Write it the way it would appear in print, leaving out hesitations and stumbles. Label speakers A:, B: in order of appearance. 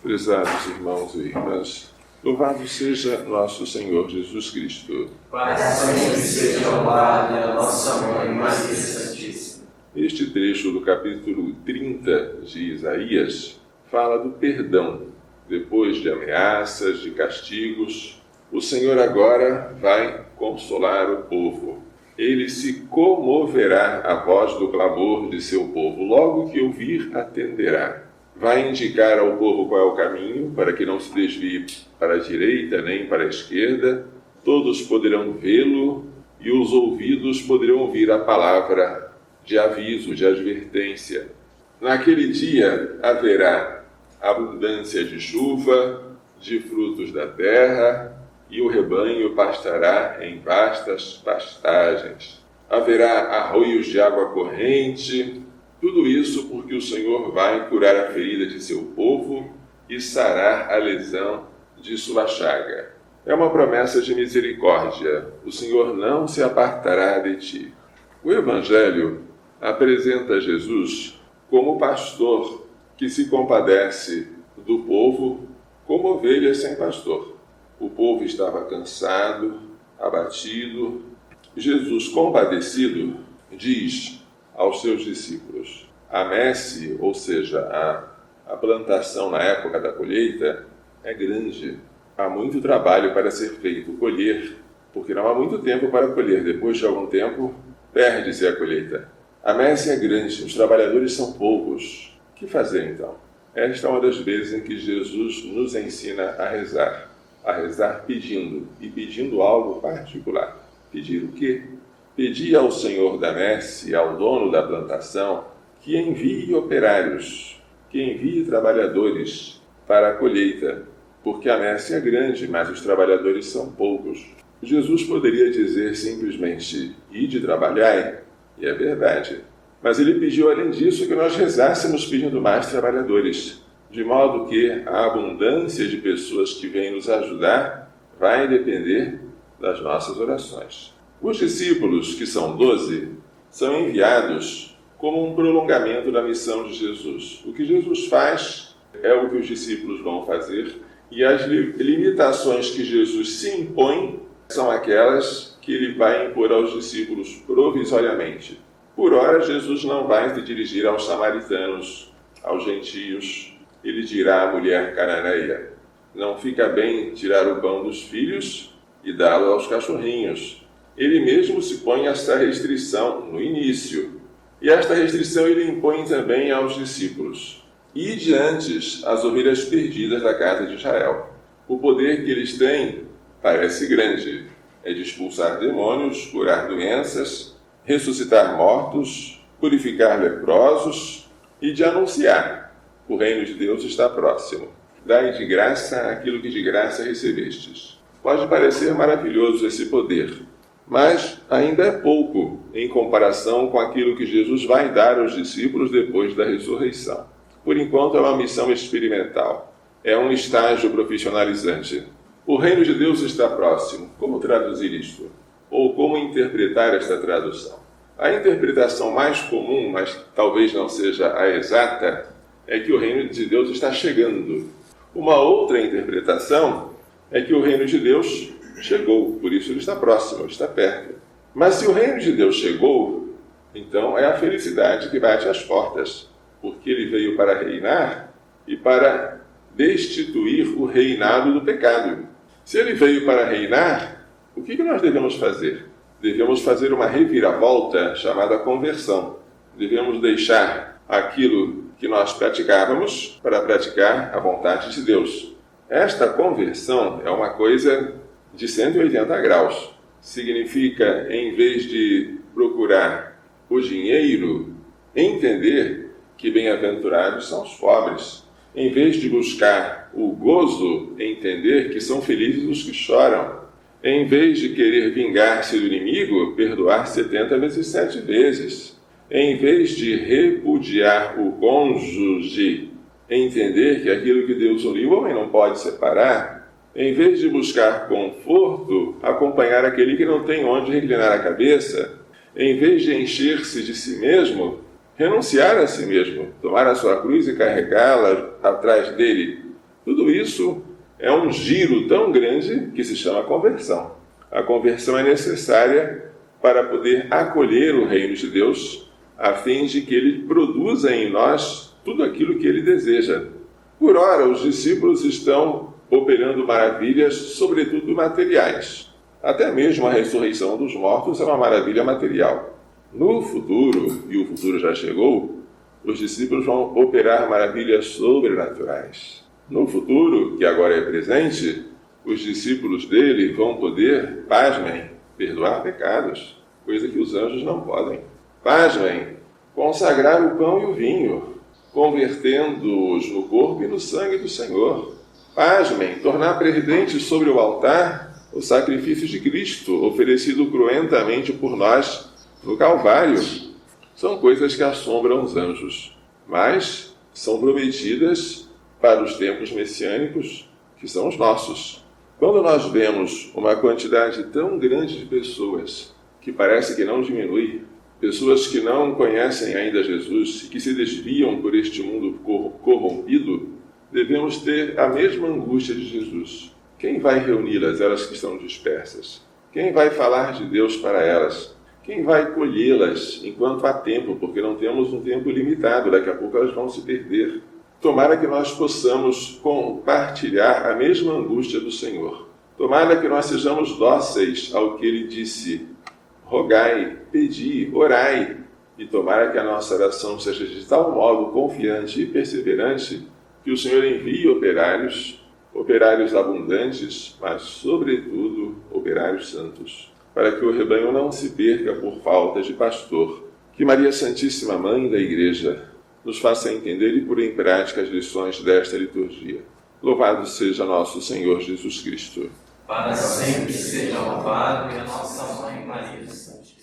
A: Prezados irmãos e irmãs, louvado seja nosso Senhor Jesus Cristo.
B: Para sempre seja louvado a nossa Mãe Maria Santíssima.
A: Este trecho do capítulo 30 de Isaías fala do perdão. Depois de ameaças, de castigos, o Senhor agora vai consolar o povo. Ele se comoverá à voz do clamor de seu povo. Logo que ouvir, atenderá. Vai indicar ao povo qual é o caminho, para que não se desvie para a direita nem para a esquerda. Todos poderão vê-lo e os ouvidos poderão ouvir a palavra de aviso, de advertência. Naquele dia haverá abundância de chuva, de frutos da terra, e o rebanho pastará em vastas pastagens. Haverá arroios de água corrente. Tudo isso porque o Senhor vai curar a ferida de seu povo e sarar a lesão de sua chaga. É uma promessa de misericórdia. O Senhor não se apartará de ti. O Evangelho apresenta Jesus como pastor que se compadece do povo como ovelha sem pastor. O povo estava cansado, abatido. Jesus, compadecido, diz aos seus discípulos: a messe, ou seja, a plantação na época da colheita, é grande. Há muito trabalho para ser feito, colher, porque não há muito tempo para colher. Depois de algum tempo, perde-se a colheita. A messe é grande, os trabalhadores são poucos. O que fazer então? Esta é uma das vezes em que Jesus nos ensina a rezar pedindo, e pedindo algo particular. Pedir o quê? Pedir ao Senhor da messe, ao dono da plantação, que envie operários, que envie trabalhadores para a colheita, porque a messe é grande, mas os trabalhadores são poucos. Jesus poderia dizer simplesmente: ide trabalhai, e é verdade. Mas ele pediu, além disso, que nós rezássemos pedindo mais trabalhadores, de modo que a abundância de pessoas que vêm nos ajudar vai depender das nossas orações. Os discípulos, que são 12, são enviados como um prolongamento da missão de Jesus. O que Jesus faz é o que os discípulos vão fazer, e as limitações que Jesus se impõe são aquelas que ele vai impor aos discípulos provisoriamente. Por ora, Jesus não vai se dirigir aos samaritanos, aos gentios. Ele dirá à mulher cananeia: não fica bem tirar o pão dos filhos e dá-lo aos cachorrinhos. Ele mesmo se põe esta restrição no início. E esta restrição ele impõe também aos discípulos. Ide antes as ovelhas perdidas da casa de Israel. O poder que eles têm parece grande. É de expulsar demônios, curar doenças, ressuscitar mortos, purificar leprosos e de anunciar: o reino de Deus está próximo. Dai de graça aquilo que de graça recebestes. Pode parecer maravilhoso esse poder, mas ainda é pouco em comparação com aquilo que Jesus vai dar aos discípulos depois da ressurreição. Por enquanto é uma missão experimental, é um estágio profissionalizante. O reino de Deus está próximo. Como traduzir isto? Ou como interpretar esta tradução? A interpretação mais comum, mas talvez não seja a exata, é que o reino de Deus está chegando. Uma outra interpretação é que o reino de Deus chegou, por isso ele está próximo, está perto. Mas se o reino de Deus chegou, então é a felicidade que bate às portas, porque ele veio para reinar e para destituir o reinado do pecado. Se ele veio para reinar, o que nós devemos fazer? Devemos fazer uma reviravolta chamada conversão. Devemos deixar aquilo que nós praticávamos para praticar a vontade de Deus. Esta conversão é uma coisa de 180 graus. Significa, em vez de procurar o dinheiro, entender que bem-aventurados são os pobres. Em vez de buscar o gozo, entender que são felizes os que choram. Em vez de querer vingar-se do inimigo, perdoar 70 vezes 7 vezes. Em vez de repudiar o cônjuge, entender que aquilo que Deus uniu, o homem não pode separar. Em vez de buscar conforto, acompanhar aquele que não tem onde reclinar a cabeça. Em vez de encher-se de si mesmo, renunciar a si mesmo, tomar a sua cruz e carregá-la atrás dele. Tudo isso é um giro tão grande que se chama conversão. A conversão é necessária para poder acolher o reino de Deus, a fim de que ele produza em nós tudo aquilo que ele deseja. Por ora, os discípulos estão operando maravilhas, sobretudo materiais. Até mesmo a ressurreição dos mortos é uma maravilha material. No futuro, e o futuro já chegou, os discípulos vão operar maravilhas sobrenaturais. No futuro, que agora é presente, os discípulos dele vão poder, pasmem, perdoar pecados, coisa que os anjos não podem. Pasmem, consagrar o pão e o vinho, convertendo-os no corpo e no sangue do Senhor. Pasmem, tornar presente sobre o altar o sacrifício de Cristo, oferecido cruentamente por nós no Calvário. São coisas que assombram os anjos, mas são prometidas para os tempos messiânicos, que são os nossos. Quando nós vemos uma quantidade tão grande de pessoas, que parece que não diminui, pessoas que não conhecem ainda Jesus e que se desviam por este mundo corrompido, devemos ter a mesma angústia de Jesus. Quem vai reuni-las, elas que estão dispersas? Quem vai falar de Deus para elas? Quem vai colhê-las enquanto há tempo? Porque não temos um tempo limitado, daqui a pouco elas vão se perder. Tomara que nós possamos compartilhar a mesma angústia do Senhor. Tomara que nós sejamos dóceis ao que Ele disse: rogai, pedi, orai. E tomara que a nossa oração seja de tal modo confiante e perseverante que o Senhor envie operários abundantes, mas, sobretudo, operários santos, para que o rebanho não se perca por falta de pastor. Que Maria Santíssima, Mãe da Igreja, nos faça entender e pôr em prática as lições desta liturgia. Louvado seja nosso Senhor Jesus Cristo.
B: Para sempre seja louvado a nossa Mãe Maria Santíssima.